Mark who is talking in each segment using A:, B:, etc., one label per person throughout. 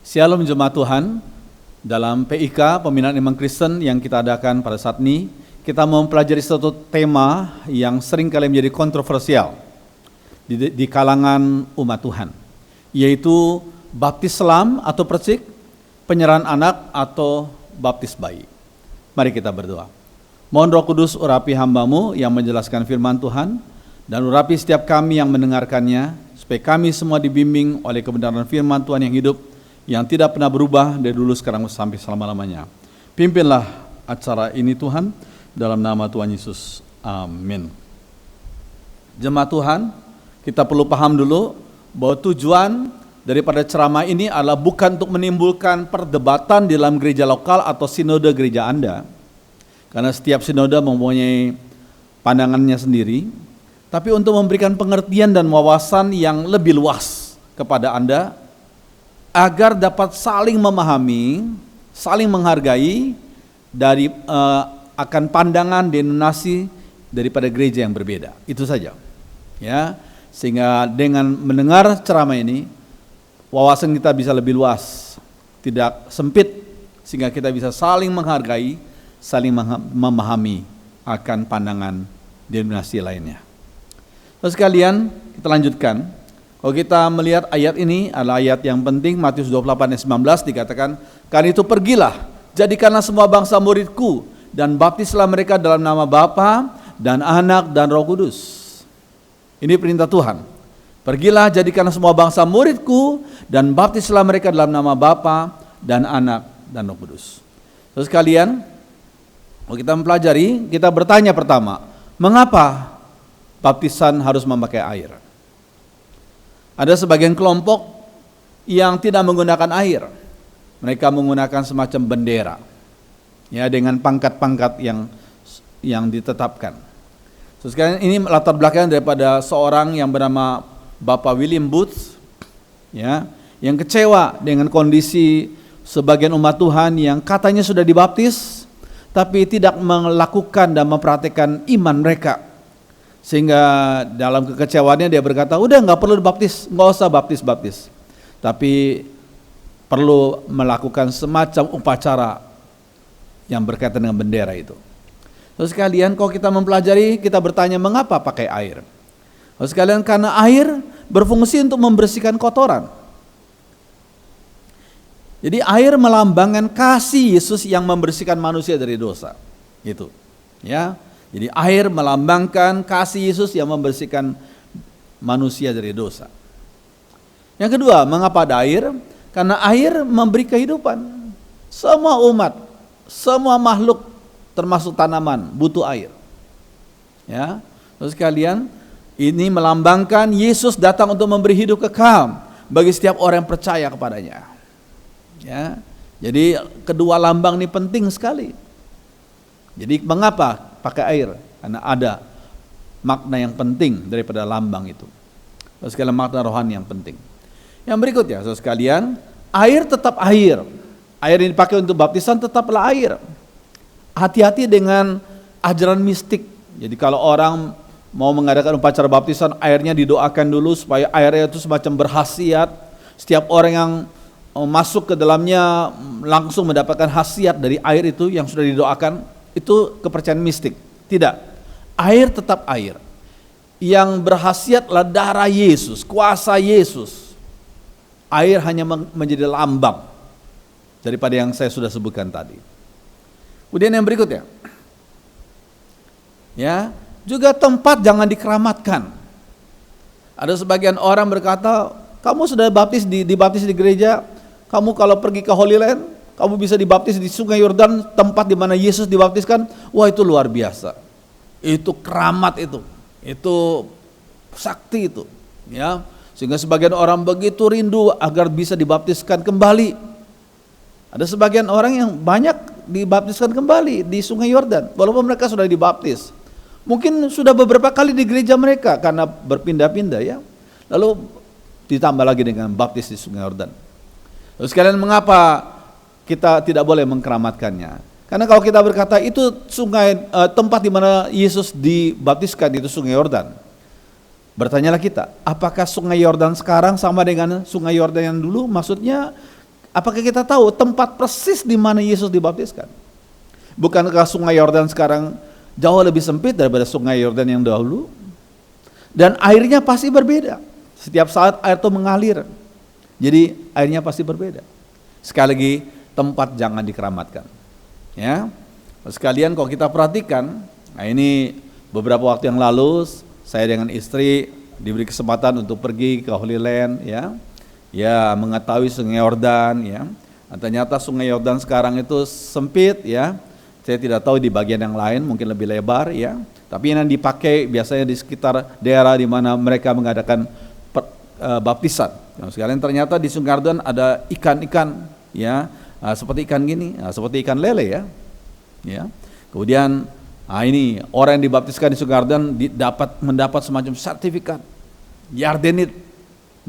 A: Shalom jemaat Tuhan, dalam PIK, Pembinaan Iman Kristen yang kita adakan pada saat ini, kita mau mempelajari satu tema yang sering kali menjadi kontroversial di kalangan umat Tuhan, yaitu baptis selam atau persik, penyerahan anak atau baptis bayi. Mari kita berdoa. Mohon Roh Kudus urapi hamba-Mu yang menjelaskan firman Tuhan, dan urapi setiap kami yang mendengarkannya, supaya kami semua dibimbing oleh kebenaran firman Tuhan yang hidup, yang tidak pernah berubah dari dulu, sekarang, sampai selama-lamanya. Pimpinlah acara ini Tuhan, dalam nama Tuhan Yesus. Amin. Jemaat Tuhan, kita perlu paham dulu bahwa tujuan daripada ceramah ini adalah bukan untuk menimbulkan perdebatan di dalam gereja lokal atau sinode gereja Anda, karena setiap sinode mempunyai pandangannya sendiri, tapi untuk memberikan pengertian dan wawasan yang lebih luas kepada Anda, agar dapat saling memahami, saling menghargai dari akan pandangan denominasi daripada gereja yang berbeda. Itu saja. Ya, sehingga dengan mendengar ceramah ini, wawasan kita bisa lebih luas, tidak sempit, sehingga kita bisa saling menghargai, saling memahami akan pandangan denominasi lainnya. Terus sekalian, kita lanjutkan. Kalau kita melihat ayat ini adalah ayat yang penting, Matius 28 ayat 19 dikatakan, "Karena itu pergilah, jadikanlah semua bangsa muridku, dan baptislah mereka dalam nama Bapa dan Anak dan Roh Kudus." Ini perintah Tuhan. Pergilah, jadikanlah semua bangsa muridku, dan baptislah mereka dalam nama Bapa dan Anak dan Roh Kudus. Terus kalian, kalau kita mempelajari, kita bertanya pertama, mengapa baptisan harus memakai air? Ada sebagian kelompok yang tidak menggunakan air. Mereka menggunakan semacam bendera, ya, dengan pangkat-pangkat yang ditetapkan. Terus sekarang ini latar belakang daripada seorang yang bernama Bapak William Booth, ya, yang kecewa dengan kondisi sebagian umat Tuhan yang katanya sudah dibaptis, tapi tidak melakukan dan mempraktikkan iman mereka. Sehingga dalam kekecewaannya dia berkata, udah nggak perlu dibaptis, nggak usah baptis, tapi perlu melakukan semacam upacara yang berkaitan dengan bendera itu. Terus sekalian, kalau kita mempelajari, kita bertanya mengapa pakai air. Terus sekalian, karena air berfungsi untuk membersihkan kotoran. Jadi air melambangkan kasih Yesus yang membersihkan manusia dari dosa. Gitu, ya. Jadi air melambangkan kasih Yesus yang membersihkan manusia dari dosa. Yang kedua, mengapa ada air? Karena air memberi kehidupan. Semua umat, semua makhluk termasuk tanaman butuh air. Ya. Terus sekalian, ini melambangkan Yesus datang untuk memberi hidup kekal bagi setiap orang yang percaya kepadanya. Ya. Jadi kedua lambang ini penting sekali. Jadi mengapa pakai air? Karena ada makna yang penting daripada lambang itu. Terus sekalian, makna rohani yang penting. Yang berikutnya, saudara sekalian, air tetap air. Air yang dipakai untuk baptisan tetaplah air. Hati-hati dengan ajaran mistik. Jadi kalau orang mau mengadakan upacara baptisan, airnya didoakan dulu supaya airnya itu semacam berkhasiat. Setiap orang yang masuk ke dalamnya langsung mendapatkan khasiat dari air itu yang sudah didoakan. Itu kepercayaan mistik. Tidak. Air tetap air. Yang berkhasiatlah darah Yesus, kuasa Yesus. Air hanya menjadi lambang daripada yang saya sudah sebutkan tadi. Kemudian yang berikutnya, ya, juga tempat jangan dikeramatkan. Ada sebagian orang berkata, kamu sudah dibaptis di gereja, kamu kalau pergi ke Holy Land, kamu bisa dibaptis di Sungai Yordan, tempat di mana Yesus dibaptiskan. Wah, itu luar biasa. Itu keramat itu sakti itu, ya. Sehingga sebagian orang begitu rindu agar bisa dibaptiskan kembali. Ada sebagian orang yang banyak dibaptiskan kembali di Sungai Yordan, walaupun mereka sudah dibaptis. Mungkin sudah beberapa kali di gereja mereka karena berpindah-pindah, ya. Lalu ditambah lagi dengan baptis di Sungai Yordan. Terus sekalian, mengapa kita tidak boleh mengkeramatkannya? Karena kalau kita berkata itu tempat di mana Yesus dibaptiskan itu Sungai Yordan, bertanyalah kita, apakah Sungai Yordan sekarang sama dengan Sungai Yordan yang dulu? Maksudnya Apakah kita tahu tempat persis di mana Yesus dibaptiskan? Bukankah sungai Yordan sekarang jauh lebih sempit daripada sungai Yordan yang dahulu? Dan airnya pasti berbeda. Setiap saat air itu mengalir. Jadi airnya pasti berbeda. Sekali lagi, tempat jangan dikeramatkan. Ya. Sekalian kalau kita perhatikan, nah ini beberapa waktu yang lalu saya dengan istri diberi kesempatan untuk pergi ke Holy Land, ya. Ya, mengetahui sungai Yordan, ya. Nah, ternyata sungai Yordan sekarang itu sempit, ya. Saya tidak tahu di bagian yang lain mungkin lebih lebar, ya. Tapi yang dipakai biasanya di sekitar daerah di mana mereka mengadakan baptisan. Nah, sekalian ternyata di sungai Yordan ada ikan-ikan, ya, seperti ikan gini, seperti ikan lele, ya. Ya. Kemudian ini orang yang dibaptiskan di sungai Yordan mendapat semacam sertifikat Yardenit.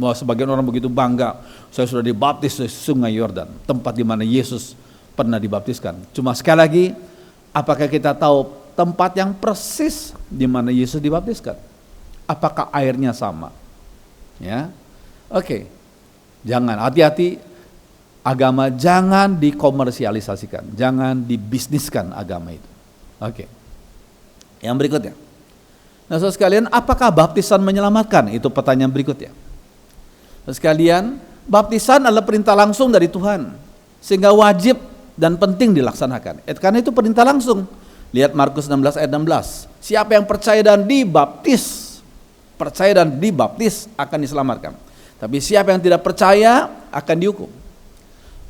A: Bahwa sebagian orang begitu bangga, saya sudah dibaptis di sungai Yordan, tempat di mana Yesus pernah dibaptiskan. Cuma sekali lagi, apakah kita tahu tempat yang persis di mana Yesus dibaptiskan? Apakah airnya sama? Ya, oke. Jangan, hati-hati, agama jangan dikomersialisasikan, jangan dibisniskan agama itu. Oke. Yang berikutnya. Nah, saudara sekalian, apakah baptisan menyelamatkan? Itu pertanyaan berikutnya. Sekalian, baptisan adalah perintah langsung dari Tuhan, sehingga wajib dan penting dilaksanakan. Karena itu perintah langsung. Lihat Markus 16 ayat 16. Siapa yang percaya dan dibaptis akan diselamatkan. Tapi siapa yang tidak percaya akan dihukum.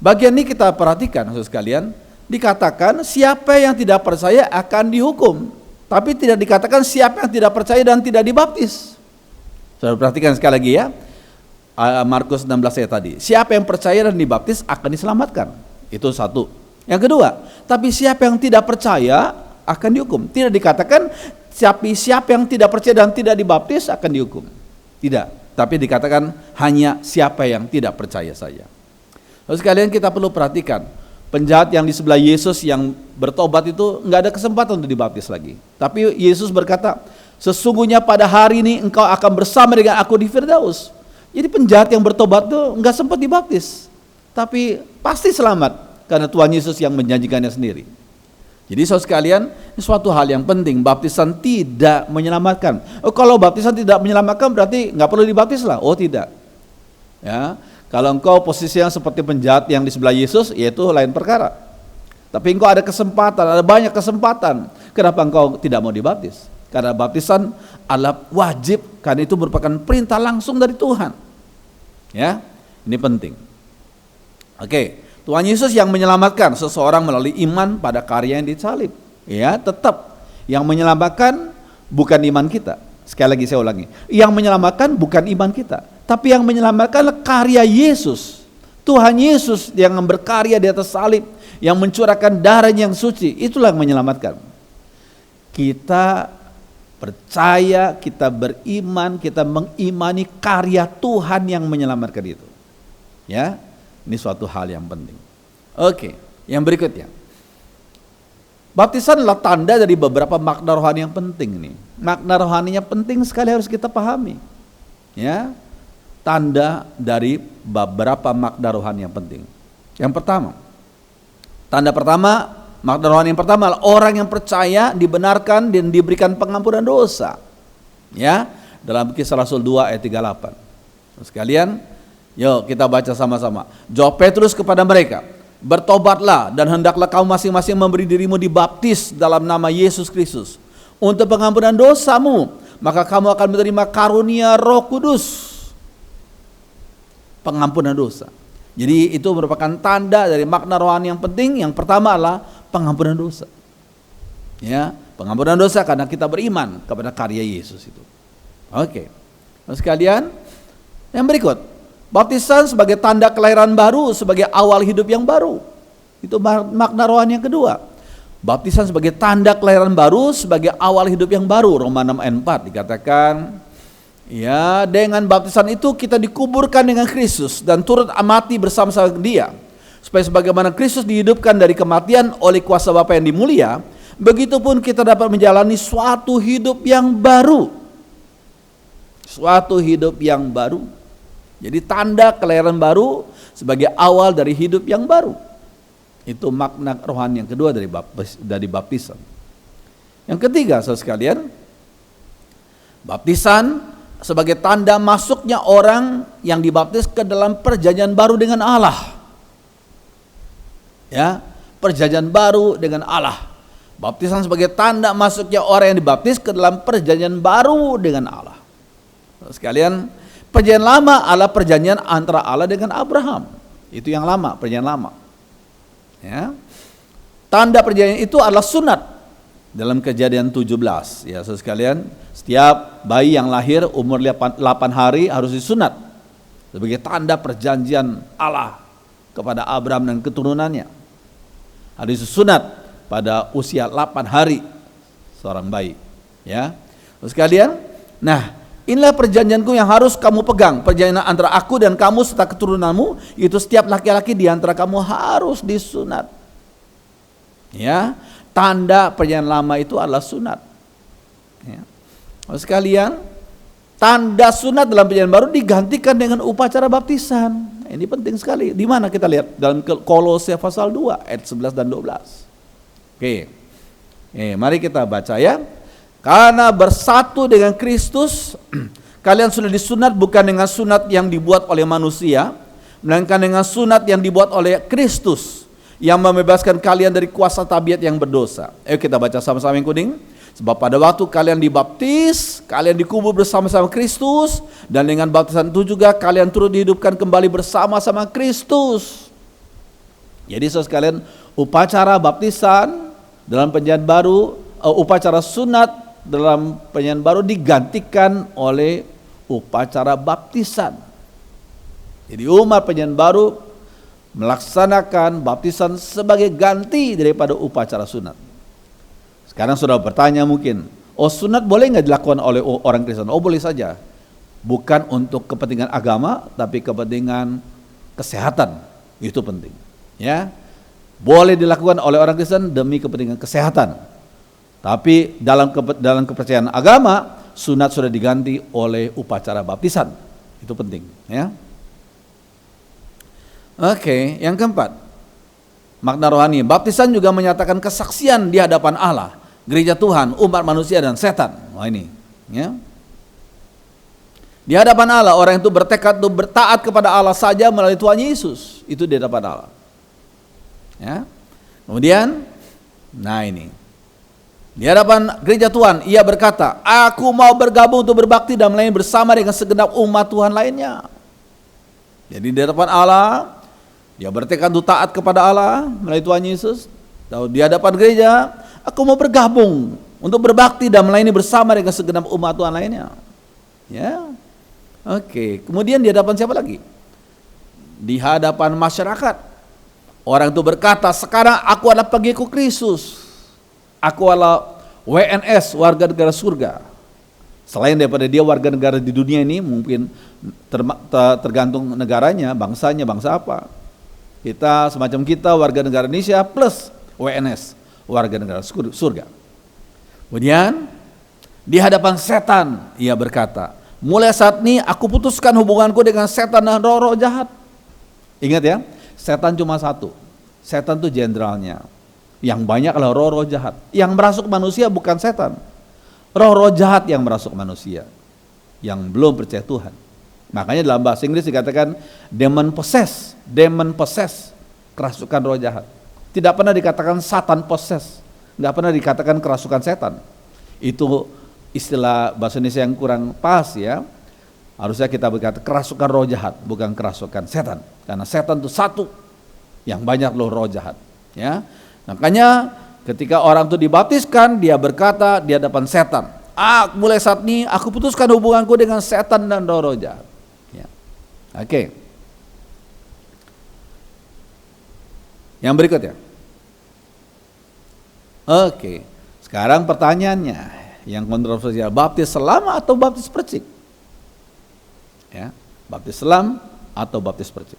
A: Bagian ini kita perhatikan, saudara sekalian, dikatakan siapa yang tidak percaya akan dihukum. Tapi tidak dikatakan siapa yang tidak percaya dan tidak dibaptis. Saudara perhatikan sekali lagi, ya. Markus 16 ayat tadi. Siapa yang percaya dan dibaptis akan diselamatkan. Itu satu. Yang kedua, tapi siapa yang tidak percaya akan dihukum. Tidak dikatakan siapa yang tidak percaya dan tidak dibaptis akan dihukum. Tidak. Tapi dikatakan hanya siapa yang tidak percaya saja. Lalu sekalian kita perlu perhatikan. Penjahat yang di sebelah Yesus yang bertobat itu nggak ada kesempatan untuk dibaptis lagi. Tapi Yesus berkata, sesungguhnya pada hari ini engkau akan bersama dengan aku di Firdaus. Jadi penjahat yang bertobat itu nggak sempat dibaptis, tapi pasti selamat karena Tuhan Yesus yang menjanjikannya sendiri. Jadi saudara sekalian, ini suatu hal yang penting. Baptisan tidak menyelamatkan. Kalau baptisan tidak menyelamatkan berarti nggak perlu dibaptis lah. Oh tidak. Ya, kalau engkau posisinya seperti penjahat yang di sebelah Yesus, yaitu lain perkara. Tapi engkau ada kesempatan, ada banyak kesempatan. Kenapa engkau tidak mau dibaptis? Karena baptisan adalah wajib, karena itu merupakan perintah langsung dari Tuhan. Ya, ini penting. Oke, Tuhan Yesus yang menyelamatkan seseorang melalui iman pada karya yang disalib. Ya, tetap yang menyelamatkan bukan iman kita. Sekali lagi saya ulangi, yang menyelamatkan bukan iman kita, tapi yang menyelamatkan adalah karya Yesus. Tuhan Yesus yang berkarya di atas salib, yang mencurahkan darahnya yang suci, itulah yang menyelamatkan. Kita percaya, kita beriman, kita mengimani karya Tuhan yang menyelamatkan itu. Ya, ini suatu hal yang penting. Oke, yang berikutnya. Baptisan adalah tanda dari beberapa makna rohani yang penting nih. Makna rohaninya penting sekali harus kita pahami. Ya, tanda dari beberapa makna rohani yang penting. Yang pertama, tanda pertama, makna rohani yang pertama adalah orang yang percaya dibenarkan dan diberikan pengampunan dosa. Ya, dalam Kisah Rasul 2 ayat 38. Sekalian, yuk kita baca sama-sama. Jawab Petrus kepada mereka, bertobatlah dan hendaklah kamu masing-masing memberi dirimu dibaptis dalam nama Yesus Kristus untuk pengampunan dosamu, maka kamu akan menerima karunia Roh Kudus. Pengampunan dosa. Jadi itu merupakan tanda dari makna rohani yang penting. Yang pertama adalah pengampunan dosa. Ya, pengampunan dosa karena kita beriman kepada karya Yesus itu. Oke. Nah, sekalian, yang berikut, baptisan sebagai tanda kelahiran baru, sebagai awal hidup yang baru. Itu makna rohani yang kedua. Baptisan sebagai tanda kelahiran baru, sebagai awal hidup yang baru. Roma 6 ayat 4 dikatakan, ya, dengan baptisan itu kita dikuburkan dengan Kristus dan turut mati bersama-sama Dia, supaya sebagaimana Kristus dihidupkan dari kematian oleh kuasa Bapa yang dimulia, begitupun kita dapat menjalani suatu hidup yang baru. Suatu hidup yang baru. Jadi tanda kelahiran baru sebagai awal dari hidup yang baru. Itu makna rohani yang kedua dari baptisan. Yang ketiga, saudara sekalian, baptisan sebagai tanda masuknya orang yang dibaptis ke dalam perjanjian baru dengan Allah. Ya, perjanjian baru dengan Allah. Baptisan sebagai tanda masuknya orang yang dibaptis ke dalam perjanjian baru dengan Allah. Saudara sekalian, perjanjian lama adalah perjanjian antara Allah dengan Abraham. Itu yang lama, perjanjian lama. Ya. Tanda perjanjian itu adalah sunat dalam Kejadian 17. Ya, saudara sekalian, setiap bayi yang lahir umur 8 hari harus disunat sebagai tanda perjanjian Allah kepada Abraham dan keturunannya. Harus disunat pada usia 8 hari seorang bayi. Ya, saudara sekalian, nah, inilah perjanjianku yang harus kamu pegang. Perjanjian antara aku dan kamu serta keturunanmu, itu setiap laki-laki di antara kamu harus disunat. Ya, tanda perjanjian lama itu adalah sunat. Ya. Sekalian, tanda sunat dalam perjanjian baru digantikan dengan upacara baptisan. Ini penting sekali. Di mana kita lihat? Dalam Kolose pasal 2 ayat 11 dan 12. Oke. Mari kita baca ya. Karena bersatu dengan Kristus, kalian sudah disunat bukan dengan sunat yang dibuat oleh manusia, melainkan dengan sunat yang dibuat oleh Kristus, yang membebaskan kalian dari kuasa tabiat yang berdosa. Ayo kita baca sama-sama yang kuning. Sebab pada waktu kalian dibaptis, kalian dikubur bersama-sama Kristus, dan dengan baptisan itu juga kalian turut dihidupkan kembali bersama-sama Kristus. Jadi saudara sekalian, upacara baptisan dalam perjanjian baru, upacara sunat dalam perjanjian baru digantikan oleh upacara baptisan. Jadi umat perjanjian baru melaksanakan baptisan sebagai ganti daripada upacara sunat. Sekarang sudah bertanya mungkin, sunat boleh nggak dilakukan oleh orang Kristen? Boleh saja. Bukan untuk kepentingan agama, tapi kepentingan kesehatan. Itu penting. Ya, boleh dilakukan oleh orang Kristen demi kepentingan kesehatan. Tapi dalam kepercayaan agama, sunat sudah diganti oleh upacara baptisan. Itu penting, ya. Oke, yang keempat, makna rohani. Baptisan juga menyatakan kesaksian di hadapan Allah, gereja Tuhan, umat manusia dan setan. Wah ini, ya. Di hadapan Allah, orang itu bertekad untuk bertaat kepada Allah saja melalui Tuhan Yesus. Itu di hadapan Allah. Ya. Kemudian, nah ini. Di hadapan gereja Tuhan, ia berkata, aku mau bergabung untuk berbakti dan melayani bersama dengan segenap umat Tuhan lainnya. Jadi di hadapan Allah, dia bertekad untuk taat kepada Allah melalui Tuhan Yesus. Di hadapan gereja, aku mau bergabung untuk berbakti dan melayani bersama dengan segenap umat Tuhan lainnya. Ya, oke. Kemudian di hadapan siapa lagi? Di hadapan masyarakat. Orang itu berkata, sekarang aku adalah pengikut Kristus. Aku adalah WNS, warga negara surga. Selain daripada dia warga negara di dunia ini, mungkin tergantung negaranya, bangsanya, bangsa apa. Kita semacam kita warga negara Indonesia plus WNS, warga negara surga. Kemudian di hadapan setan ia berkata, mulai saat ini aku putuskan hubunganku dengan setan dan roh-roh jahat. Ingat ya, setan cuma satu. Setan itu jenderalnya. Yang banyak adalah roh-roh jahat. Yang merasuk manusia bukan setan. Roh-roh jahat yang merasuk manusia, yang belum percaya Tuhan. Makanya dalam bahasa Inggris dikatakan demon possess, kerasukan roh jahat. Tidak pernah dikatakan satan possess, nggak pernah dikatakan kerasukan setan. Itu istilah bahasa Indonesia yang kurang pas ya. Harusnya kita berkata kerasukan roh jahat, bukan kerasukan setan. Karena setan itu satu, yang banyak roh jahat. Ya, makanya ketika orang itu dibaptiskan, dia berkata di hadapan setan, mulai saat ini aku putuskan hubunganku dengan setan dan roh jahat. Ya. Oke. Yang berikutnya. Oke. Sekarang pertanyaannya yang kontroversial, baptis selam atau baptis percik? Ya, baptis selam atau baptis percik?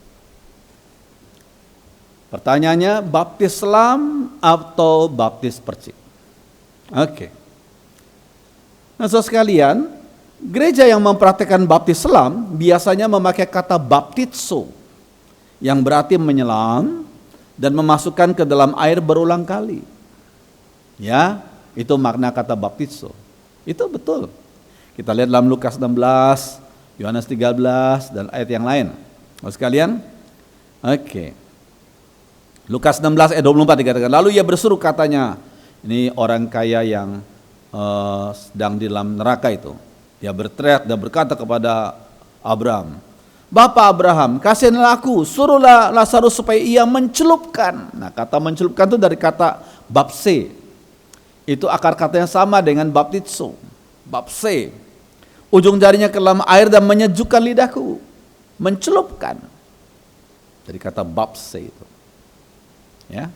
A: Pertanyaannya, baptis selam atau baptis percik? Oke. Nah, saudara sekalian, Gereja yang mempraktikkan baptis selam biasanya memakai kata baptizo, yang berarti menyelam dan memasukkan ke dalam air berulang kali. Ya, itu makna kata baptizo. Itu betul. Kita lihat dalam Lukas 16, Yohanes 13, dan ayat yang lain. Sekalian, oke. Lukas 16 ayat 24 dikatakan, lalu ia berseru katanya, ini orang kaya yang sedang di dalam neraka itu. Dia berteriak dan berkata kepada Abraham, Bapak Abraham, kasihanlah aku, suruhlah Lazarus supaya ia mencelupkan. Nah, kata mencelupkan itu dari kata bapse. Itu akar katanya sama dengan baptizo. Bapse. Ujung jarinya ke dalam air dan menyejukkan lidahku. Mencelupkan. Dari kata bapse itu. Ya.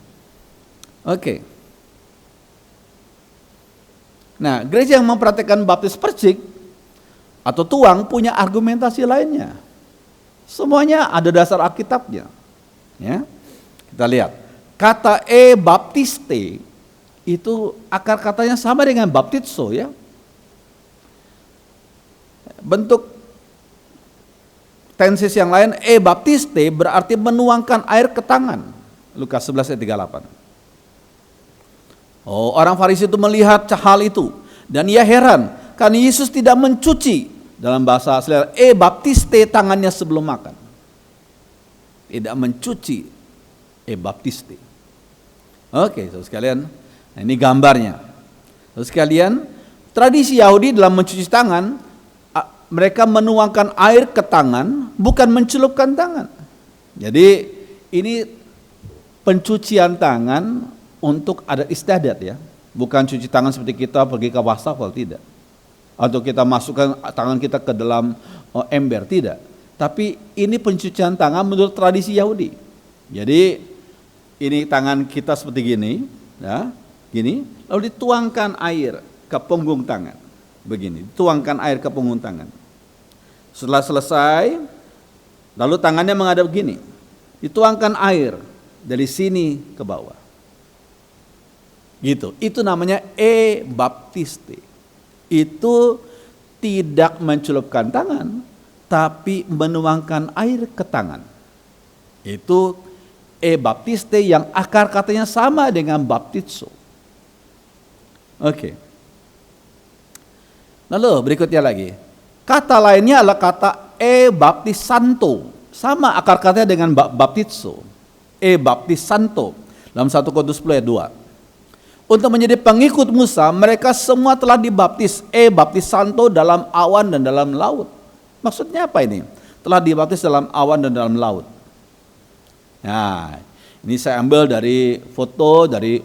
A: Oke. Nah, gereja yang mempraktikkan baptis percik atau tuang punya argumentasi lainnya. Semuanya ada dasar Alkitabnya. Ya. Kita lihat. Kata baptiste itu akar katanya sama dengan baptizo, ya. Bentuk tensis yang lain, baptiste berarti menuangkan air ke tangan. Lukas 11 ayat 38. Oh, orang Farisi itu melihat hal itu dan ia heran karena Yesus tidak mencuci, dalam bahasa asli, baptiste tangannya sebelum makan. Tidak mencuci baptiste. Oke, saudara sekalian, nah ini gambarnya. Saudara sekalian, tradisi Yahudi dalam mencuci tangan, mereka menuangkan air ke tangan, bukan mencelupkan tangan. Jadi ini pencucian tangan untuk adat istiadat, ya. Bukan cuci tangan seperti kita pergi ke wastafel, tidak. Atau kita masukkan tangan kita ke dalam ember, tidak. Tapi ini pencucian tangan menurut tradisi Yahudi. Jadi ini tangan kita seperti gini, ya, gini, lalu dituangkan air ke punggung tangan. Begini, tuangkan air ke punggung tangan. Setelah selesai, lalu tangannya menghadap gini. Dituangkan air dari sini ke bawah. Gitu. Itu namanya baptiste. Itu tidak mencelupkan tangan, tapi menuangkan air ke tangan. Itu baptiste yang akar katanya sama dengan baptizo. Oke. Lalu berikutnya lagi, kata lainnya adalah kata baptisanto, sama akar katanya dengan baptizo. Baptisanto dalam 1 Korintus 10 ayat 2. Untuk menjadi pengikut Musa, mereka semua telah dibaptis, baptisanto dalam awan dan dalam laut. Maksudnya apa ini? Telah dibaptis dalam awan dan dalam laut. Nah, ini saya ambil dari foto dari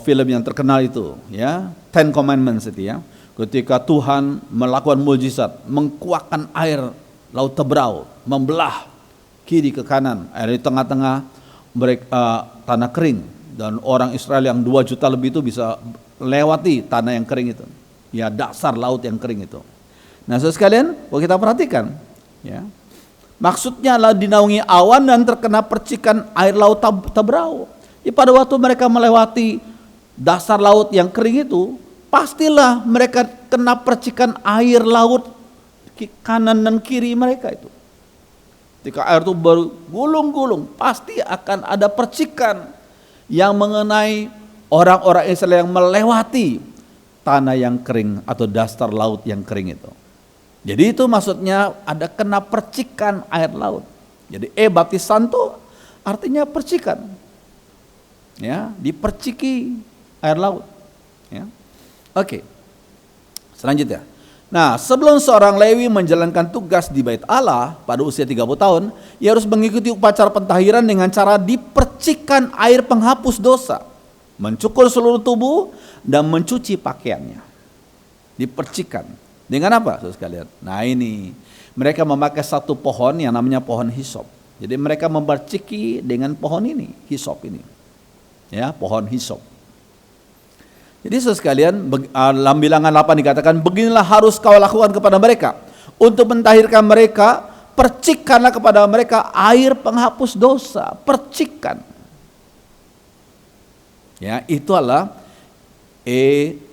A: film yang terkenal itu, ya, Ten Commandments itu, ya. Ketika Tuhan melakukan mukjizat, mengkuakkan air laut Tebrau, membelah kiri ke kanan, air di tengah-tengah tanah kering, dan orang Israel yang 2 juta lebih itu bisa lewati tanah yang kering itu, ya, dasar laut yang kering itu. Nah, saudara sekalian, kalau kita perhatikan, ya, maksudnya adalah dinaungi awan dan terkena percikan air laut Tebrau. Ya, pada waktu mereka melewati dasar laut yang kering itu, pastilah mereka kena percikan air laut kanan dan kiri mereka itu. Ketika air itu bergulung-gulung, pasti akan ada percikan yang mengenai orang-orang Israel yang melewati tanah yang kering atau dasar laut yang kering itu. Jadi itu maksudnya ada kena percikan air laut. Jadi baptisanto artinya percikan. Ya, diperciki air laut. Ya. Oke. Selanjutnya. Nah, sebelum seorang Lewi menjalankan tugas di Bait Allah pada usia 30 tahun, ia harus mengikuti upacara pentahiran dengan cara dipercikkan air penghapus dosa, mencukur seluruh tubuh, dan mencuci pakaiannya. Dipercikkan. Dengan apa, saudara sekalian? Nah, ini mereka memakai satu pohon yang namanya pohon hisop. Jadi mereka memperciki dengan pohon ini, hisop ini. Ya, pohon hisop. Jadi saudara sekalian, dalam bilangan 8 dikatakan, beginilah harus kau lakukan kepada mereka. Untuk mentahirkan mereka, percikkanlah kepada mereka air penghapus dosa. Percikkan. Ya, itu adalah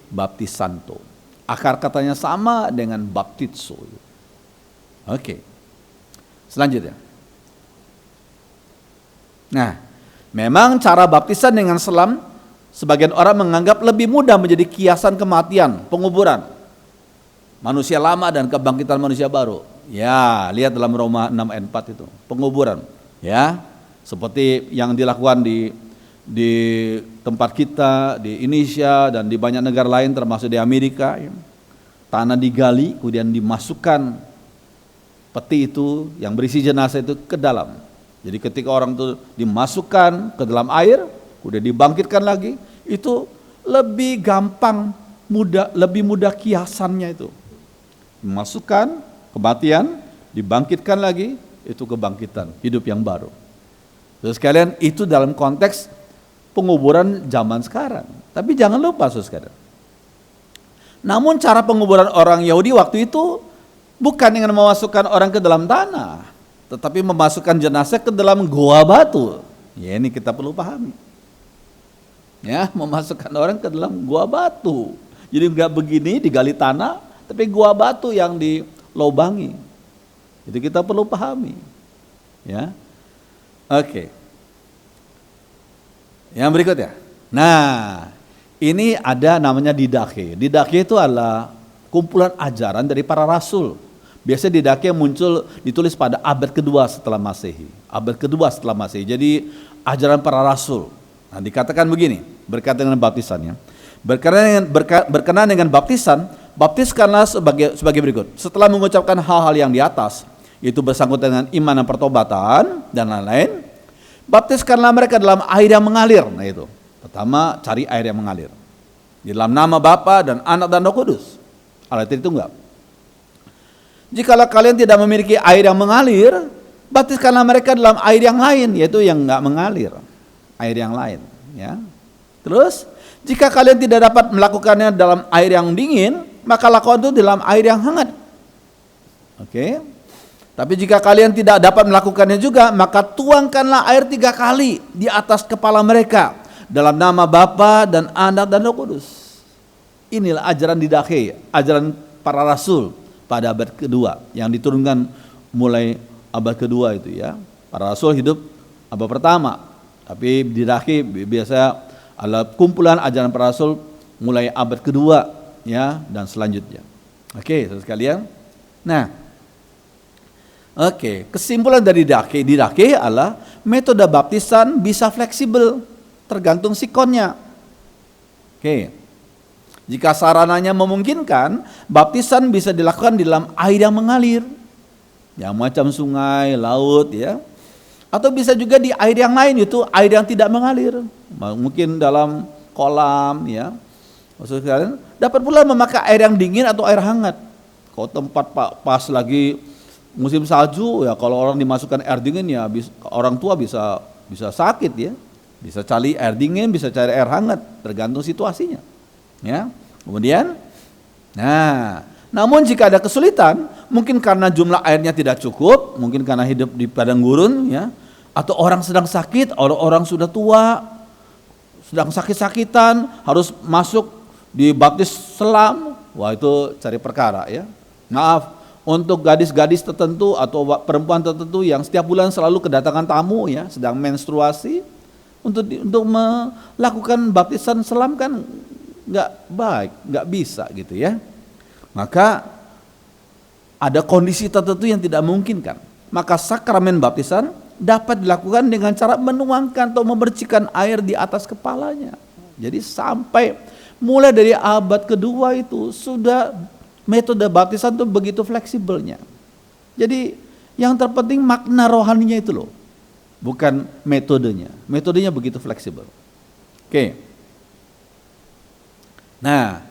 A: baptisanto. Akar katanya sama dengan baptizo. Oke. Selanjutnya. Nah, memang cara baptisan dengan selam sebagian orang menganggap lebih mudah menjadi kiasan kematian, penguburan manusia lama dan kebangkitan manusia baru. Ya, lihat dalam Roma 6 ayat 4 itu, penguburan. Ya, seperti yang dilakukan di tempat kita, di Indonesia dan di banyak negara lain termasuk di Amerika. Ya. Tanah digali, kemudian dimasukkan peti itu yang berisi jenazah itu ke dalam. Jadi ketika orang itu dimasukkan ke dalam air, udah dibangkitkan lagi, itu lebih gampang, lebih mudah kiasannya itu. Dimasukkan, kematian, dibangkitkan lagi, itu kebangkitan, hidup yang baru. Terus sekalian, itu dalam konteks penguburan zaman sekarang. Tapi jangan lupa saudara. Namun cara penguburan orang Yahudi waktu itu bukan dengan memasukkan orang ke dalam tanah, tetapi memasukkan jenazah ke dalam goa batu. Ya, ini kita perlu pahami. Ya, memasukkan orang ke dalam goa batu. Jadi enggak begini digali tanah, tapi goa batu yang dilobangi. Itu kita perlu pahami. Ya. Oke. Yang berikutnya. Nah, ini ada namanya Didache. Didache itu adalah kumpulan ajaran dari para rasul. Biasanya Didache muncul ditulis pada abad kedua setelah Masehi. Abad kedua setelah Masehi. Jadi ajaran para rasul. Nah, dikatakan begini, berkaitan dengan baptisannya. Berkenaan dengan baptisan, baptiskanlah sebagai berikut. Setelah mengucapkan hal-hal yang di atas, yaitu bersangkutan dengan iman dan pertobatan dan lain-lain, baptiskanlah mereka dalam air yang mengalir. Nah itu, pertama cari air yang mengalir. Di dalam nama Bapa dan Anak dan Roh Kudus. Allah Tritunggal. Jikalau kalian tidak memiliki air yang mengalir, baptiskanlah mereka dalam air yang lain, yaitu yang enggak mengalir. Air yang lain, ya. Terus, jika kalian tidak dapat melakukannya dalam air yang dingin, maka lakukan itu dalam air yang hangat. Oke. Tapi jika kalian tidak dapat melakukannya juga, maka tuangkanlah air 3 kali di atas kepala mereka dalam nama Bapa dan Anak dan Roh Kudus. Inilah ajaran Didache, ajaran para rasul pada abad kedua yang diturunkan mulai abad kedua itu ya. Para rasul hidup abad pertama, tapi Didache biasa adalah kumpulan ajaran para rasul mulai abad kedua ya dan selanjutnya. Oke, saudara sekalian. Nah, oke, kesimpulan dari Didache adalah metode baptisan bisa fleksibel tergantung sikonnya. Oke. Jika sarananya memungkinkan, baptisan bisa dilakukan di dalam air yang mengalir. Yang macam sungai, laut ya. Atau bisa juga di air yang lain, itu air yang tidak mengalir. Mungkin dalam kolam ya. Maksud kalian dapat pula memakai air yang dingin atau air hangat. Kalau tempat pas lagi musim salju ya, kalau orang dimasukkan air dingin ya orang tua bisa sakit ya. Bisa cari air dingin, bisa cari air hangat, tergantung situasinya. Ya. Kemudian namun jika ada kesulitan, mungkin karena jumlah airnya tidak cukup, mungkin karena hidup di padang gurun ya, atau orang sedang sakit, orang sudah tua, sedang sakit-sakitan, harus masuk di baptis selam, wah itu cari perkara ya. Maaf, untuk gadis-gadis tertentu atau perempuan tertentu yang setiap bulan selalu kedatangan tamu ya, sedang menstruasi, untuk melakukan baptisan selam kan nggak baik, nggak bisa gitu ya. Maka ada kondisi tertentu yang tidak memungkinkan. Maka sakramen baptisan dapat dilakukan dengan cara menuangkan atau memercikkan air di atas kepalanya. Jadi sampai mulai dari abad kedua itu sudah metode baptisan itu begitu fleksibelnya. Jadi yang terpenting makna rohaninya itu loh, bukan metodenya. Metodenya begitu fleksibel. Oke. Nah,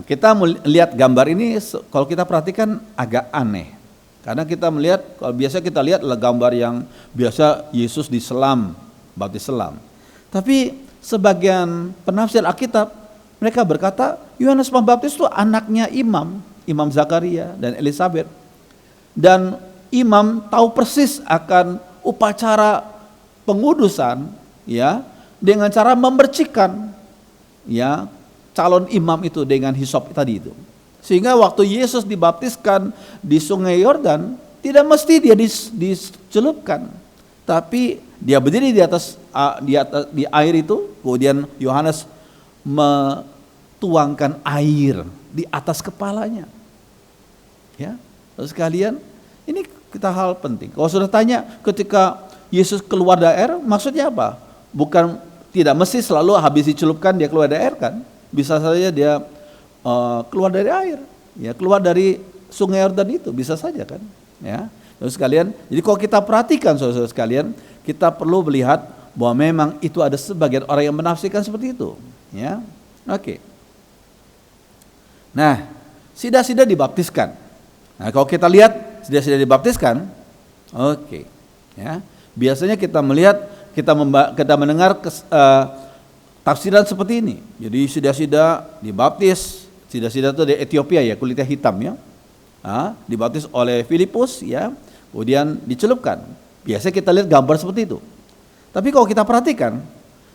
A: kita melihat gambar ini kalau kita perhatikan agak aneh. Karena kita melihat, kalau biasa kita lihat adalah gambar yang biasa Yesus diselam, baptis selam. Tapi sebagian penafsir Alkitab, mereka berkata Yohanes Pembaptis itu anaknya Imam Zakaria dan Elisabet. Dan imam tahu persis akan upacara pengudusan ya, dengan cara memercikkan ya calon imam itu dengan hisop tadi itu. Sehingga waktu Yesus dibaptiskan di Sungai Yordan, tidak mesti dia dicelupkan, tapi dia berdiri di air itu, kemudian Yohanes tuangkan air di atas kepalanya. Ya, terus sekalian, ini kita hal penting. Kalau sudah tanya ketika Yesus keluar dari air, maksudnya apa? Bukan, tidak mesti selalu habis dicelupkan dia keluar dari air kan? Bisa saja dia keluar dari air, ya keluar dari Sungai Yordan itu bisa saja kan? Ya, terus sekalian. Jadi kalau kita perhatikan saudara-saudara sekalian, kita perlu melihat bahwa memang itu ada sebagian orang yang menafsirkan seperti itu. Ya, oke. Nah, sida-sida dibaptiskan. Nah, kalau kita lihat sida-sida dibaptiskan, oke. Ya, biasanya kita melihat, kita mendengar tafsiran seperti ini. Jadi sida-sida dibaptis, sida-sida itu dari Ethiopia ya, kulitnya hitam ya. Dibaptis oleh Filipus ya, kemudian dicelupkan. Biasanya kita lihat gambar seperti itu. Tapi kalau kita perhatikan,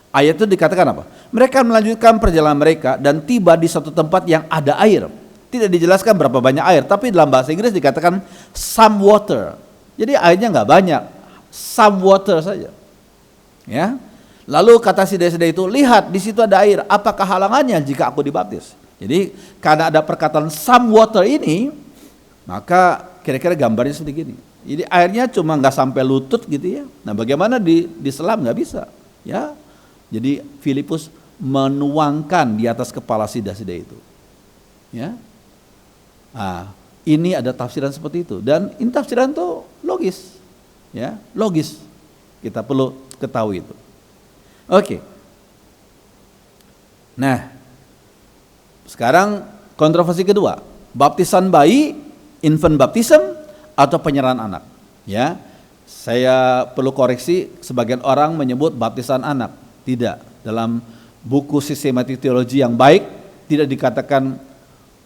A: ayat itu dikatakan apa? Mereka melanjutkan perjalanan mereka dan tiba di satu tempat yang ada air. Tidak dijelaskan berapa banyak air, tapi dalam bahasa Inggris dikatakan some water. Jadi airnya nggak banyak, some water saja. Ya. Lalu kata sida-sida itu, lihat di situ ada air, apakah halangannya jika aku dibaptis? Jadi karena ada perkataan some water ini, maka kira-kira gambarnya seperti gini. Jadi airnya cuma nggak sampai lutut gitu ya. Nah bagaimana diselam, nggak bisa. Ya. Jadi Filipus menuangkan di atas kepala sida-sida itu. Ya. Ini ada tafsiran seperti itu, dan ini tafsiran itu logis. Ya, logis. Kita perlu ketahui itu. Oke. Nah, sekarang kontroversi kedua, baptisan bayi, infant baptism atau penyerahan anak. Ya, saya perlu koreksi, sebagian orang menyebut baptisan anak. Tidak, dalam buku sistematik teologi yang baik tidak dikatakan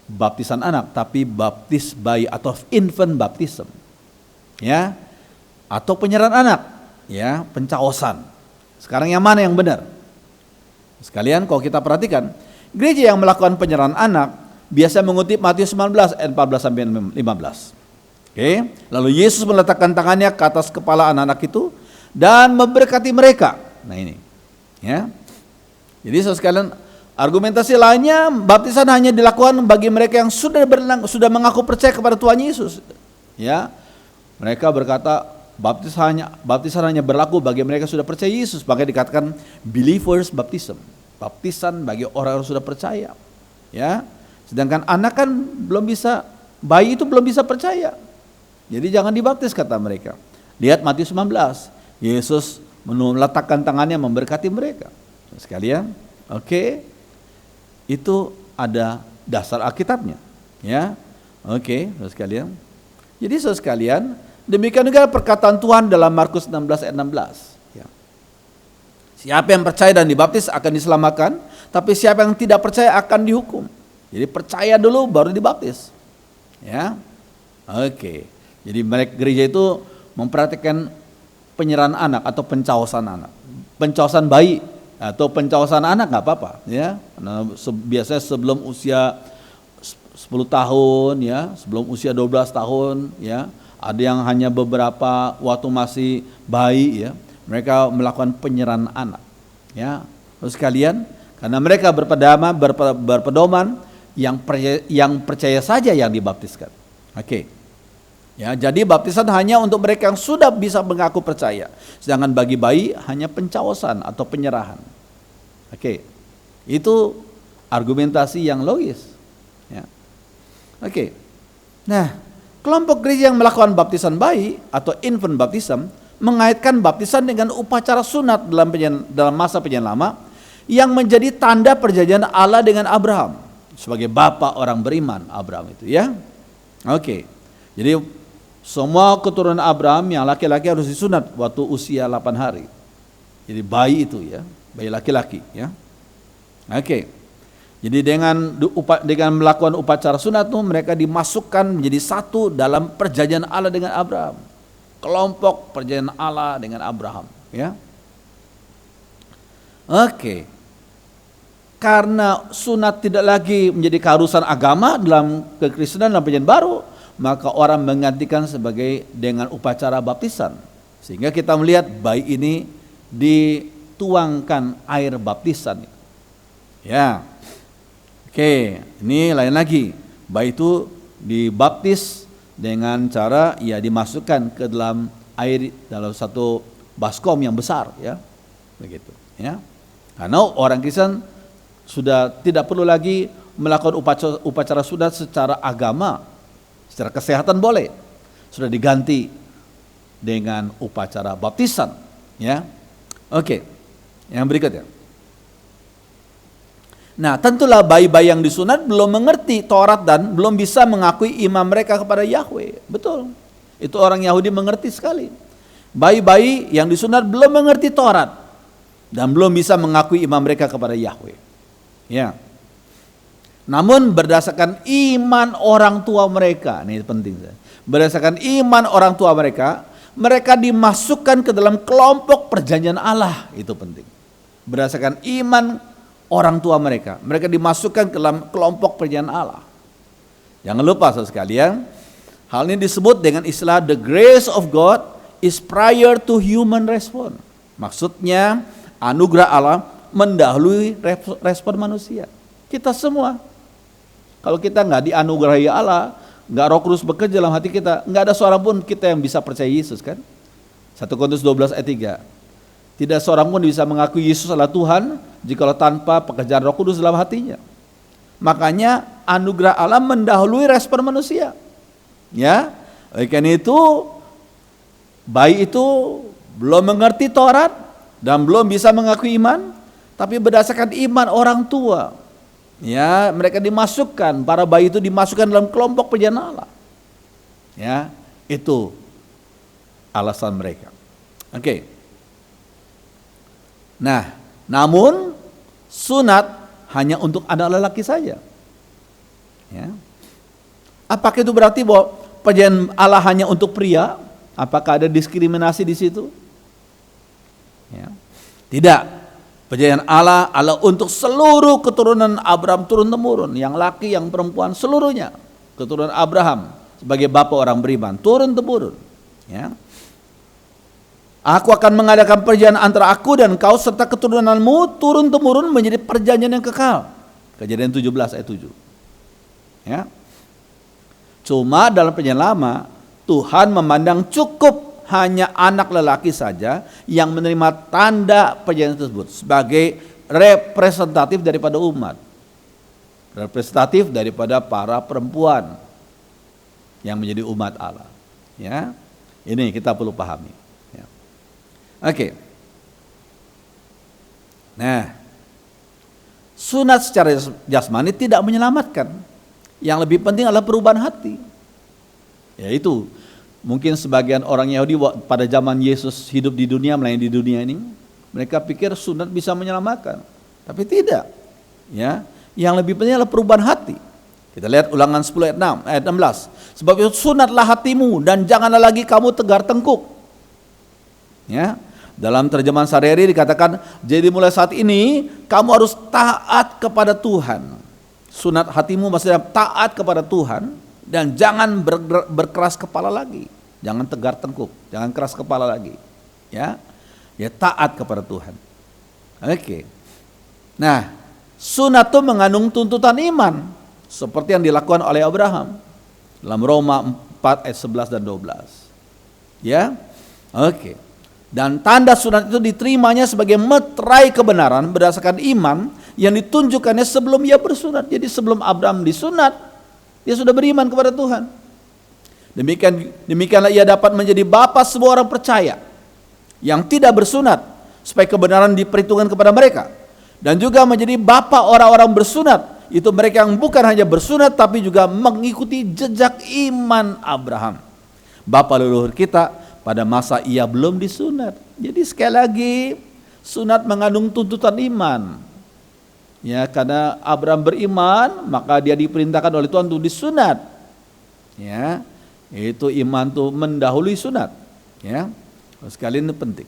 A: baptisan anak, tapi baptis bayi atau infant baptism. Ya, atau penyerahan anak, ya, pencaosan. Sekarang yang mana yang benar? Sekalian kalau kita perhatikan, gereja yang melakukan penyerahan anak biasa mengutip Matius 19 ayat 14 sampai 15. Oke, lalu Yesus meletakkan tangannya ke atas kepala anak-anak itu dan memberkati mereka. Nah ini, ya. Jadi sekalian, argumentasi lainnya, baptisan hanya dilakukan bagi mereka yang sudah mengaku percaya kepada Tuhan Yesus. Ya, mereka berkata baptisan hanya berlaku bagi mereka yang sudah percaya Yesus. Makanya dikatakan believers baptism, baptisan bagi orang yang sudah percaya. Ya, sedangkan anak kan belum bisa, bayi itu belum bisa percaya. Jadi jangan dibaptis kata mereka. Lihat Matius 19, Yesus meletakkan tangannya memberkati mereka. Sekalian, oke. Itu ada dasar Alkitabnya, ya. Oke, saudara sekalian. Jadi saudara sekalian, demikian juga perkataan Tuhan dalam Markus 16 ayat 16. Ya. Siapa yang percaya dan dibaptis akan diselamatkan, tapi siapa yang tidak percaya akan dihukum. Jadi percaya dulu baru dibaptis. Ya. Oke. Jadi mereka gereja itu memperhatikan penyerahan anak atau pencaosan anak. Pencaosan bayi atau pencaosan anak nggak apa-apa, ya. Nah, biasanya sebelum usia 10 tahun, ya, sebelum usia 12 tahun, ya. Ada yang hanya beberapa waktu masih bayi, ya. Mereka melakukan penyerahan anak, ya. Terus sekalian, karena mereka berpedoman yang percaya saja yang dibaptiskan. Oke. Ya, jadi baptisan hanya untuk mereka yang sudah bisa mengaku percaya. Sedangkan bagi bayi hanya pencaosan atau penyerahan. Oke. Itu argumentasi yang logis. Ya. Oke. Nah, kelompok gereja yang melakukan baptisan bayi atau infant baptism mengaitkan baptisan dengan upacara sunat dalam masa perjanjian lama yang menjadi tanda perjanjian Allah dengan Abraham sebagai bapa orang beriman Abraham itu, ya. Oke. Jadi semua keturunan Abraham yang laki-laki harus disunat waktu usia 8 hari. Jadi bayi itu, ya, bayi laki-laki, ya. Oke. Jadi dengan melakukan upacara sunat itu mereka dimasukkan menjadi satu dalam perjanjian Allah dengan Abraham. Kelompok perjanjian Allah dengan Abraham, ya. Oke. karena sunat tidak lagi menjadi keharusan agama dalam kekristenan dan perjanjian baru, maka orang menggantikan sebagai dengan upacara baptisan. Sehingga kita melihat bayi ini dituangkan air baptisan. Ya, oke, ini lain lagi. Bayi itu dibaptis dengan cara ya dimasukkan ke dalam air dalam satu baskom yang besar, ya, begitu. Ya, karena orang Kristen sudah tidak perlu lagi melakukan upacara sunat secara agama, secara kesehatan boleh, sudah diganti dengan upacara baptisan, ya. Oke, yang berikutnya. Nah, tentulah bayi-bayi yang disunat belum mengerti Taurat dan belum bisa mengakui iman mereka kepada Yahweh. Betul, itu orang Yahudi mengerti sekali. Bayi-bayi yang disunat belum mengerti Taurat dan belum bisa mengakui iman mereka kepada Yahweh. Ya. Namun berdasarkan iman orang tua mereka, ini penting. Berdasarkan iman orang tua mereka, mereka dimasukkan ke dalam kelompok perjanjian Allah, itu penting. Berdasarkan iman orang tua mereka, mereka dimasukkan ke dalam kelompok perjanjian Allah. Jangan lupa saudara sekalian, hal ini disebut dengan istilah the grace of God is prior to human response. Maksudnya anugerah Allah mendahului respon manusia. Kita semua, kalau kita nggak dianugerahi Allah, nggak Roh Kudus bekerja dalam hati kita, nggak ada seorang pun kita yang bisa percaya Yesus, kan? 1 Korintus 12 ayat 3. Tidak seorang pun bisa mengakui Yesus adalah Tuhan jikalau tanpa pekerjaan Roh Kudus dalam hatinya. Makanya anugerah Allah mendahului respon manusia. Ya, oleh karena itu bayi itu belum mengerti Taurat dan belum bisa mengakui iman. Tapi berdasarkan iman orang tua, ya, mereka dimasukkan, para bayi itu dimasukkan dalam kelompok perjanjian Allah. Ya, itu alasan mereka. Oke. Nah, namun sunat hanya untuk anak lelaki saja. Ya. Apakah itu berarti bahwa perjanjian Allah hanya untuk pria? Apakah ada diskriminasi di situ? Ya. Tidak. Perjanjian Allah adalah untuk seluruh keturunan Abraham turun-temurun, yang laki, yang perempuan, seluruhnya keturunan Abraham sebagai bapa orang beriman turun-temurun. Ya. Aku akan mengadakan perjanjian antara aku dan kau serta keturunanmu turun-temurun menjadi perjanjian yang kekal. Kejadian 17 ayat 7. Ya. Cuma dalam perjanjian lama Tuhan memandang cukup hanya anak lelaki saja yang menerima tanda perjanjian tersebut sebagai representatif daripada umat, representatif daripada para perempuan yang menjadi umat Allah. Ya, ini kita perlu pahami. Ya. Oke. Nah, sunat secara jasmani tidak menyelamatkan. Yang lebih penting adalah perubahan hati. Yaitu mungkin sebagian orang Yahudi pada zaman Yesus hidup di dunia, melayani di dunia ini, mereka pikir sunat bisa menyelamatkan, tapi tidak. Ya, yang lebih penting adalah perubahan hati. Kita lihat Ulangan 10 ayat 16. Sebab itu sunatlah hatimu dan janganlah lagi kamu tegar tengkuk. Ya, dalam terjemahan sehari-hari dikatakan, jadi mulai saat ini kamu harus taat kepada Tuhan. Sunat hatimu maksudnya taat kepada Tuhan dan jangan berkeras kepala lagi. Jangan tegar tengkuk, jangan keras kepala lagi. Ya, ya taat kepada Tuhan. Oke. Nah, sunat itu mengandung tuntutan iman seperti yang dilakukan oleh Abraham dalam Roma 4 ayat 11 dan 12. Ya. Oke. Dan tanda sunat itu diterimanya sebagai meterai kebenaran berdasarkan iman yang ditunjukkannya sebelum ia bersunat. Jadi sebelum Abraham disunat, dia sudah beriman kepada Tuhan. Demikianlah ia dapat menjadi bapa semua orang percaya yang tidak bersunat supaya kebenaran diperhitungkan kepada mereka, dan juga menjadi bapa orang-orang bersunat, itu mereka yang bukan hanya bersunat tapi juga mengikuti jejak iman Abraham, bapa leluhur kita pada masa ia belum disunat. Jadi sekali lagi sunat mengandung tuntutan iman. Ya, karena Abraham beriman, maka dia diperintahkan oleh Tuhan untuk disunat. Ya. Itu iman itu mendahului sunat. Ya, sekali ini penting.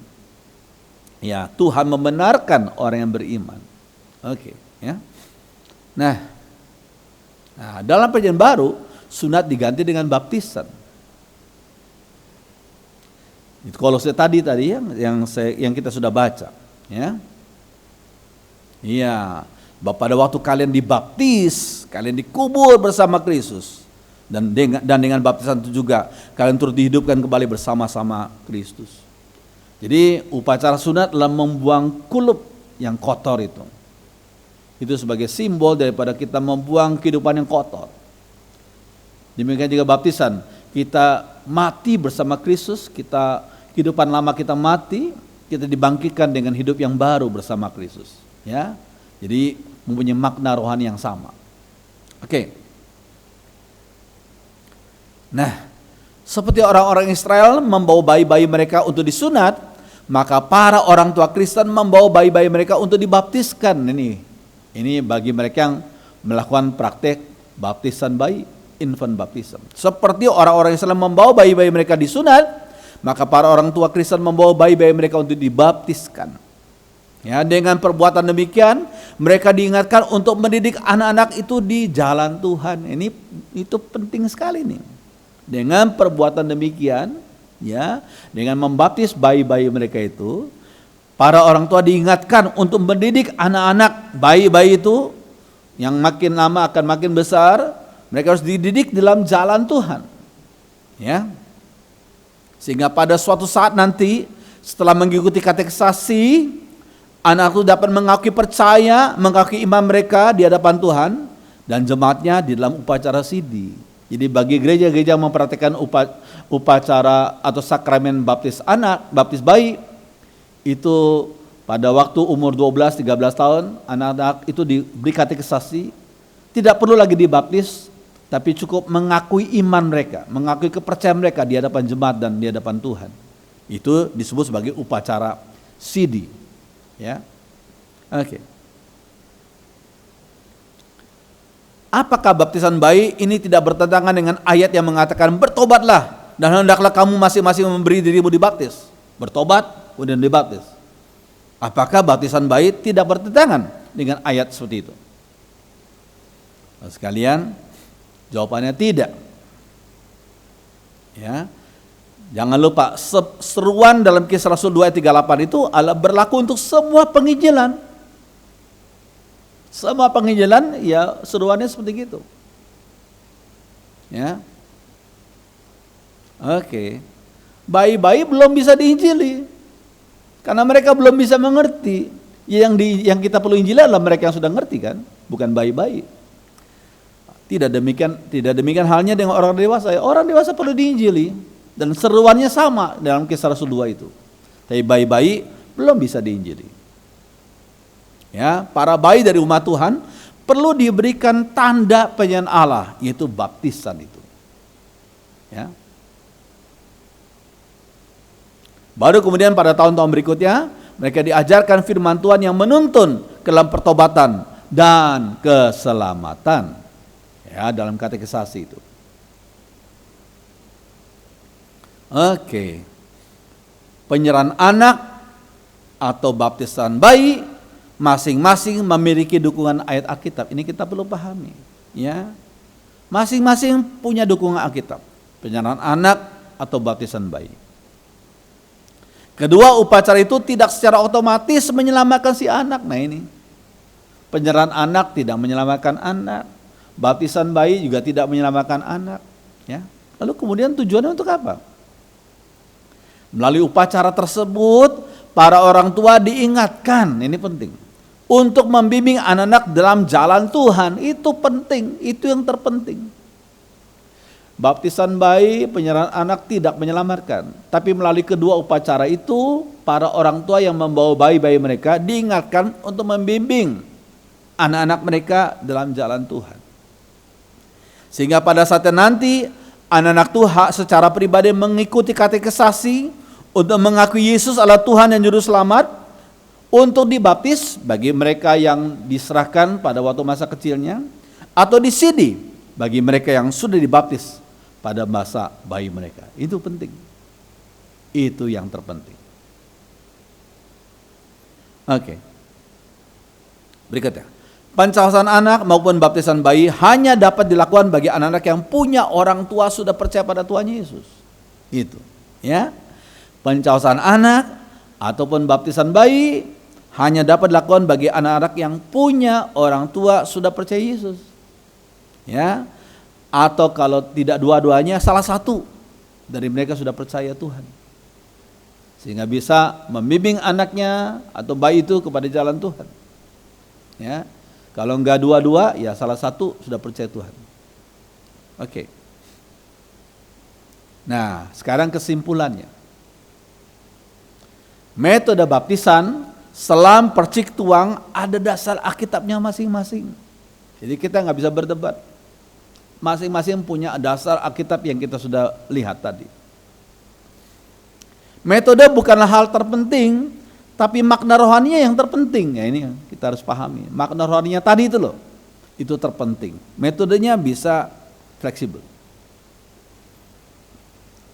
A: Ya, Tuhan membenarkan orang yang beriman. Oke. Ya. Nah, dalam perjanjian baru sunat diganti dengan baptisan. Itu Kolose tadi yang kita sudah baca, ya. Iya, pada waktu kalian dibaptis, kalian dikubur bersama Kristus, dan dengan baptisan itu juga kalian turut dihidupkan kembali bersama-sama Kristus. Jadi upacara sunat adalah membuang kulup yang kotor itu. Itu sebagai simbol daripada kita membuang kehidupan yang kotor. Demikian juga baptisan, kita mati bersama Kristus, kehidupan lama kita mati, kita dibangkitkan dengan hidup yang baru bersama Kristus. Ya, jadi mempunyai makna rohani yang sama. Oke. Nah, seperti orang-orang Israel membawa bayi-bayi mereka untuk disunat, maka para orang tua Kristen membawa bayi-bayi mereka untuk dibaptiskan. Ini bagi mereka yang melakukan praktek baptisan bayi, infant baptism. Seperti orang-orang Islam membawa bayi-bayi mereka disunat, maka para orang tua Kristen membawa bayi-bayi mereka untuk dibaptiskan. Ya, dengan perbuatan demikian mereka diingatkan untuk mendidik anak-anak itu di jalan Tuhan. Itu penting sekali nih. Dengan perbuatan demikian, ya, dengan membaptis bayi-bayi mereka itu, para orang tua diingatkan untuk mendidik anak-anak bayi-bayi itu yang makin lama akan makin besar. Mereka harus dididik dalam jalan Tuhan. Ya. Sehingga pada suatu saat nanti setelah mengikuti katekisasi, anak itu dapat mengakui percaya, mengakui iman mereka di hadapan Tuhan dan jemaatnya di dalam upacara sidi. Jadi bagi gereja-gereja yang mempraktikkan upacara atau sakramen baptis anak, baptis bayi, itu pada waktu umur 12-13 tahun, anak-anak itu diberi katekisasi, tidak perlu lagi dibaptis, tapi cukup mengakui iman mereka, mengakui kepercayaan mereka di hadapan jemaat dan di hadapan Tuhan. Itu disebut sebagai upacara sidi. Ya, oke. Apakah baptisan bayi ini tidak bertentangan dengan ayat yang mengatakan bertobatlah dan hendaklah kamu masing-masing memberi dirimu dibaptis? Bertobat kemudian dibaptis. Apakah baptisan bayi tidak bertentangan dengan ayat seperti itu? Nah, sekalian, jawabannya tidak. Ya. Jangan lupa seruan dalam Kisah Rasul 2 ayat 38 itu adalah berlaku untuk semua penginjilan. Semua penginjilan ya seruannya seperti itu. Ya. Oke. Bayi-bayi belum bisa diinjili. Karena mereka belum bisa mengerti. Yang kita perlu injili adalah mereka yang sudah ngerti kan, bukan bayi-bayi. Tidak demikian halnya dengan orang dewasa. Orang dewasa perlu diinjili dan seruannya sama dalam Kisah Rasul 2 itu. Tapi bayi-bayi belum bisa diinjili. Ya, para bayi dari umat Tuhan perlu diberikan tanda penyertaan Allah, yaitu baptisan itu. Ya. Baru kemudian pada tahun-tahun berikutnya mereka diajarkan firman Tuhan yang menuntun ke dalam pertobatan dan keselamatan. Ya, dalam katekisasi itu. Oke. Penyerahan anak atau baptisan bayi masing-masing memiliki dukungan ayat Alkitab. Ini kita perlu pahami, ya. Masing-masing punya dukungan Alkitab. Penyerahan anak atau baptisan bayi. Kedua, upacara itu tidak secara otomatis menyelamatkan si anak. Nah ini, penyerahan anak tidak menyelamatkan anak, baptisan bayi juga tidak menyelamatkan anak. Ya. Lalu kemudian tujuannya untuk apa? Melalui upacara tersebut, para orang tua diingatkan, ini penting, untuk membimbing anak-anak dalam jalan Tuhan. Itu penting, itu yang terpenting. Baptisan bayi, penyerahan anak tidak menyelamatkan. Tapi melalui kedua upacara itu, para orang tua yang membawa bayi-bayi mereka diingatkan untuk membimbing anak-anak mereka dalam jalan Tuhan. Sehingga pada saatnya nanti, anak-anak itu hak secara pribadi mengikuti katekisasi untuk mengakui Yesus adalah Tuhan dan Juru Selamat, untuk dibaptis bagi mereka yang diserahkan pada waktu masa kecilnya, atau disidi bagi mereka yang sudah dibaptis pada masa bayi mereka. Itu penting. Itu yang terpenting. Oke. Berikutnya. Pencausan anak maupun baptisan bayi hanya dapat dilakukan bagi anak-anak yang punya orang tua sudah percaya pada Tuhan Yesus. Itu, ya. Pencausan anak ataupun baptisan bayi hanya dapat dilakukan bagi anak-anak yang punya orang tua sudah percaya Yesus. Ya. Atau kalau tidak dua-duanya, salah satu dari mereka sudah percaya Tuhan. Sehingga bisa membimbing anaknya atau bayi itu kepada jalan Tuhan. Ya. Kalau enggak dua-dua, ya salah satu sudah percaya Tuhan. Oke. Nah, sekarang kesimpulannya. Metode baptisan selam percik tuang ada dasar Alkitabnya masing-masing. Jadi kita nggak bisa berdebat. Masing-masing punya dasar Alkitab yang kita sudah lihat tadi. Metode bukanlah hal terpenting, tapi makna rohaninya yang terpenting. Ya ini kita harus pahami. Makna rohaninya tadi itu loh, itu terpenting. Metodenya bisa fleksibel.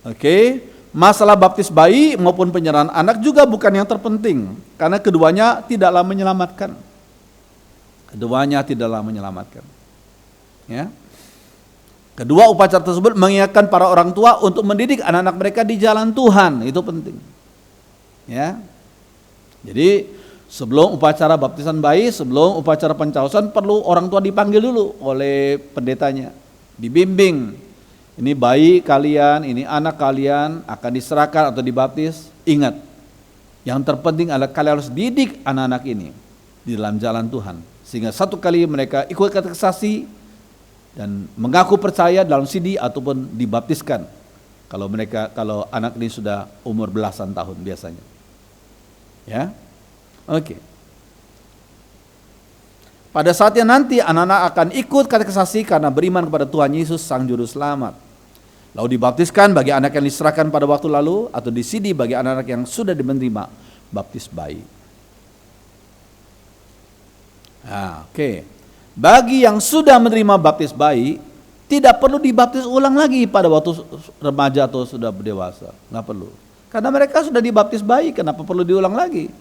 A: Oke, masalah baptis bayi maupun penyerahan anak juga bukan yang terpenting, karena keduanya tidaklah menyelamatkan. Keduanya tidaklah menyelamatkan. Ya. Kedua upacara tersebut mengingatkan para orang tua untuk mendidik anak-anak mereka di jalan Tuhan, itu penting. Ya. Jadi sebelum upacara baptisan bayi, sebelum upacara pencausan perlu orang tua dipanggil dulu oleh pendetanya, dibimbing. Ini bayi kalian, ini anak kalian akan diserahkan atau dibaptis. Ingat, yang terpenting adalah kalian harus didik anak-anak ini di dalam jalan Tuhan, sehingga satu kali mereka ikut katekisasi dan mengaku percaya dalam sidi ataupun dibaptiskan. Kalau anak ini sudah umur belasan tahun biasanya. Ya, oke. Pada saatnya nanti anak-anak akan ikut katekisasi karena beriman kepada Tuhan Yesus Sang Juru Selamat. Lalu dibaptiskan bagi anak yang diserahkan pada waktu lalu atau disidi bagi anak-anak yang sudah menerima baptis bayi. Nah, oke. Bagi yang sudah menerima baptis bayi, tidak perlu dibaptis ulang lagi pada waktu remaja atau sudah dewasa, nggak perlu. Karena mereka sudah dibaptis bayi, kenapa perlu diulang lagi?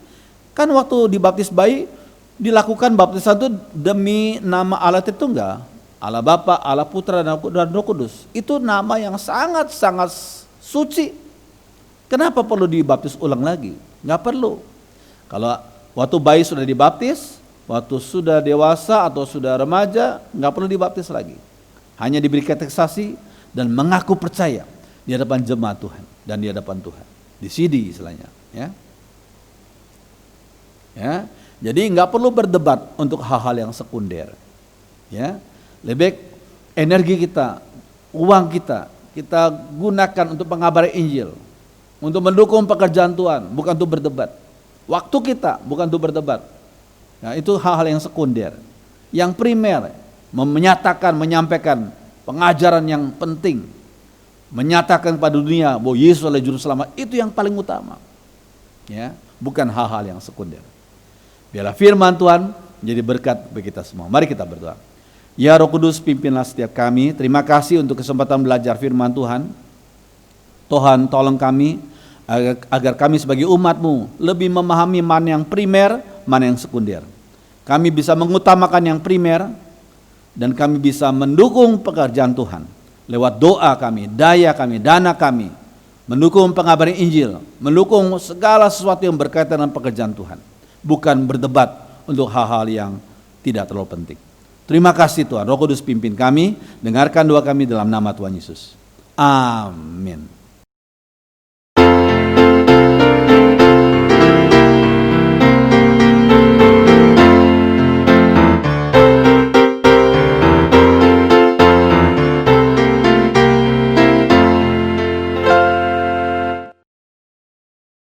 A: Kan waktu dibaptis bayi dilakukan baptisan itu demi nama Allah Tritunggal, Allah Bapa, Allah Putra dan Roh Kudus. Itu nama yang sangat-sangat suci. Kenapa perlu dibaptis ulang lagi? Nggak perlu. Kalau waktu bayi sudah dibaptis, waktu sudah dewasa atau sudah remaja, nggak perlu dibaptis lagi. Hanya diberi katekisasi dan mengaku percaya di hadapan jemaat Tuhan dan di hadapan Tuhan. Di sidi istilahnya, ya. Ya, jadi nggak perlu berdebat untuk hal-hal yang sekunder. Ya, lebih energi kita, uang kita gunakan untuk mengabari Injil, untuk mendukung pekerjaan Tuhan, bukan untuk berdebat. Waktu kita bukan untuk berdebat. Nah, itu hal-hal yang sekunder. Yang primer, menyampaikan pengajaran yang penting, menyatakan kepada dunia bahwa Yesus adalah Juru Selamat, itu yang paling utama. Ya, bukan hal-hal yang sekunder. Biarlah firman Tuhan menjadi berkat bagi kita semua. Mari kita berdoa. Ya Roh Kudus, pimpinlah setiap kami. Terima kasih untuk kesempatan belajar firman Tuhan. Tuhan, tolong kami agar kami sebagai umat-Mu lebih memahami mana yang primer, mana yang sekunder. Kami bisa mengutamakan yang primer dan kami bisa mendukung pekerjaan Tuhan lewat doa kami, daya kami, dana kami, mendukung pengabaran Injil, mendukung segala sesuatu yang berkaitan dengan pekerjaan Tuhan, bukan berdebat untuk hal-hal yang tidak terlalu penting. Terima kasih Tuhan. Roh Kudus pimpin kami, dengarkan doa kami dalam nama Tuhan Yesus. Amin.